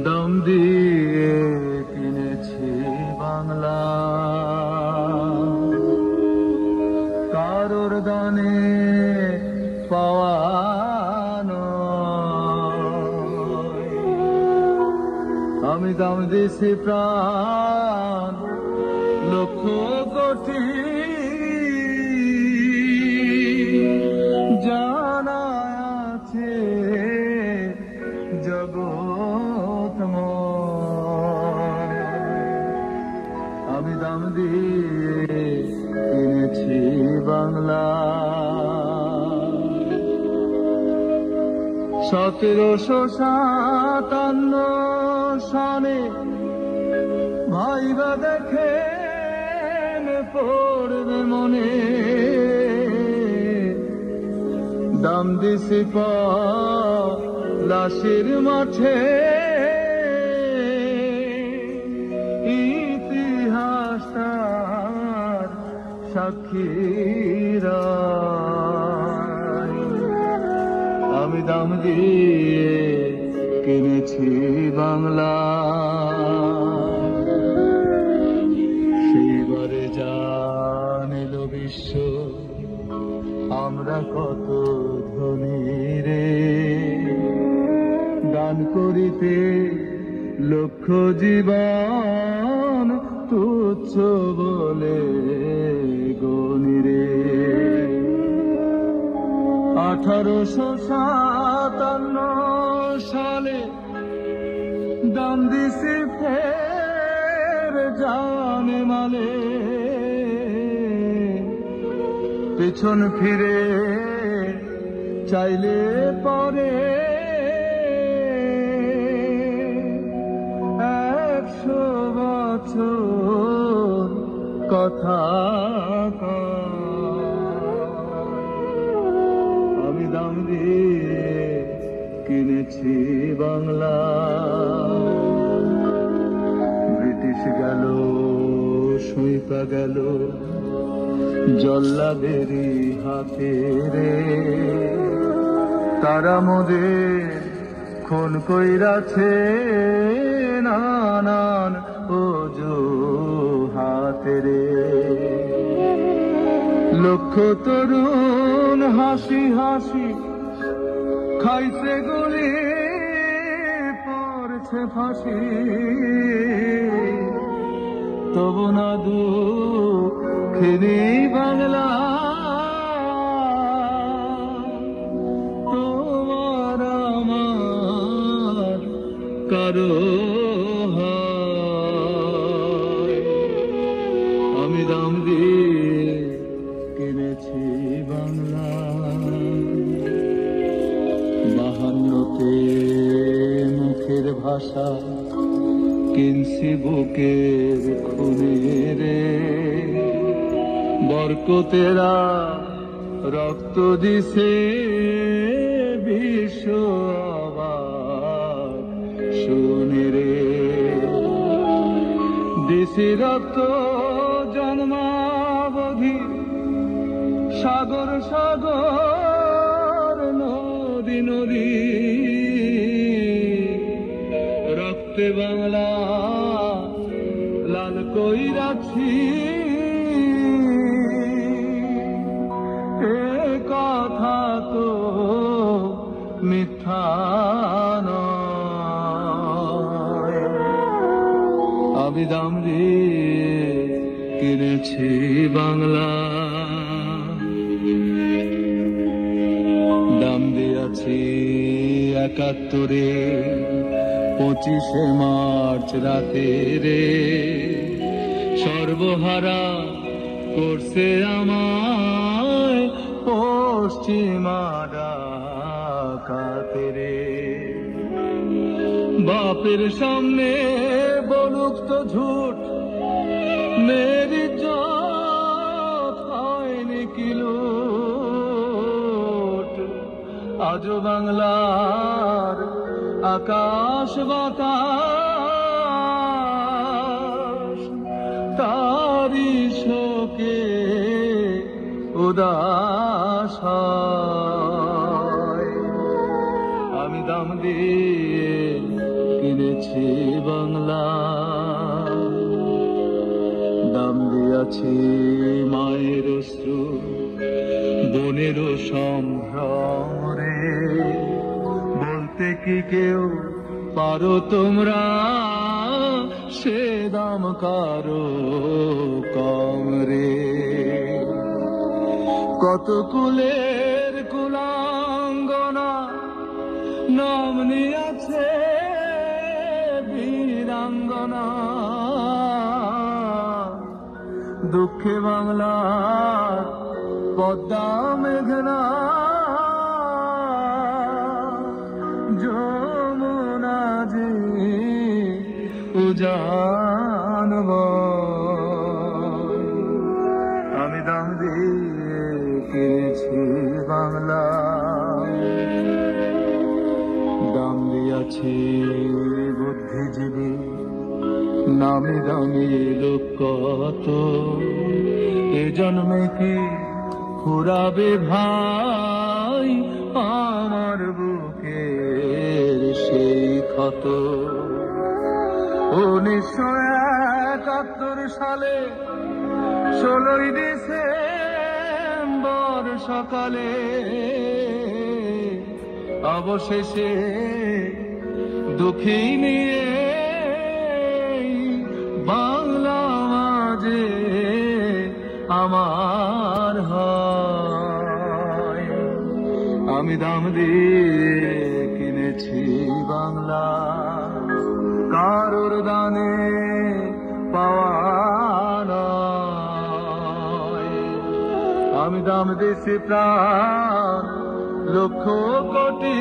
দাম দিয়ে কিনেছি বাংলা, কারোর দানে পাওয়া নয়। আমি দাম দিয়েছি প্রাণ লক্ষ কোটি, জানা আছে জগৎ। আমি দাম দিয়ে কিনেছি বাংলা, 1757 সনে ভাইবা দেখে পড়বে মনে। দাম দিছি লাশের মাঠে, ইতিহাস তার সাক্ষীরা। আমি দাম দিয়ে কিনেছি বাংলা, সেইবারে জানিল বিশ্ব আমরা কত ধনী রে। দান করিতে লক্ষ জীবন তুচ্ছ বলে গনি রে। 1857 সালে দাম দিছি ফের জানে মালে। পেছন ফিরে চাইলে পরে 100 বছর কথা আমি দাম দিয়ে কিনেছি বাংলা। ব্রিটিশ গেল সইপা গেল জল্লাদেরই হাতে রে। তারা মোদের খুন কইরাছে নানান অজুহাতে রে। লক্ষ তরুণ হাসি হাসি খাইছে গুলি, পড়ছে ফাঁসি। তবু না দুঃখিনী বাংলা, তোমার আমার কারো হয়। আমি দাম দিয়ে কিনেছি বাংলা। 52তে মুখের ভাষা কিনছি বুকের খুনে রে। বরকতেরা রক্ত দিছে বিশ্ব অবাক শুনে রে। দিছি রক্ত জন্মাবধি সাগর সাগর নদী নদী। রক্তে বাংলা লাল কইরাছি, এ কথা তো মিথ্যা নয়। আমি দাম দিয়ে কিনেছি বাংলা, দাম দিয়াছি 71-এ 25শে মার্চ রাতে রে। সর্বহারা করছে আমায় পশ্চিমা ডাকাতে রে। বাপের সামনে বলুক তো ঝুট, মেরি জাত হয়নি কিলুট। আজও বাংলার আকাশ বাতাস তারি শোকে উদাস হয়। আমি দাম দিয়ে কিনেছি বাংলা, দাম দিয়াছি মায়ের অশ্রু, বোনের সম্ভ্রম রে। বলতে কি কেউ পারো তোমরা, সে দাম কারো কম রে। কত কুলের কুলাঙ্গনা নাম নিয়াছে বীরাঙ্গনা, দুঃখে বাংলার পদ্মা মেঘনা, যমুনা যে উজান বয়। আমি দাম দিয়ে কিনেছি বাংলা, দাম দিয়াছি বুদ্ধিজীবী, নামি দামি লোক কত। এ জন্মে কি ফুরাবে ভাই আমার বুকের সেই ক্ষত। 1971 সালে 16 ডিসেম্বর সকালে অবশেষে দুঃখী নিয়ে বাংলা মাঝে আমার হয়। আমি দাম দিয়ে কিনেছি বাংলা, কারোর দানে পাওয়া নয়। আমি দাম দিয়েছি প্রাণ লক্ষ কোটি,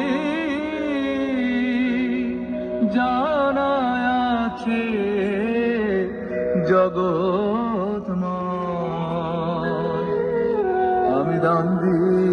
জানা আছে জগৎময়। আমি দাম দিয়ে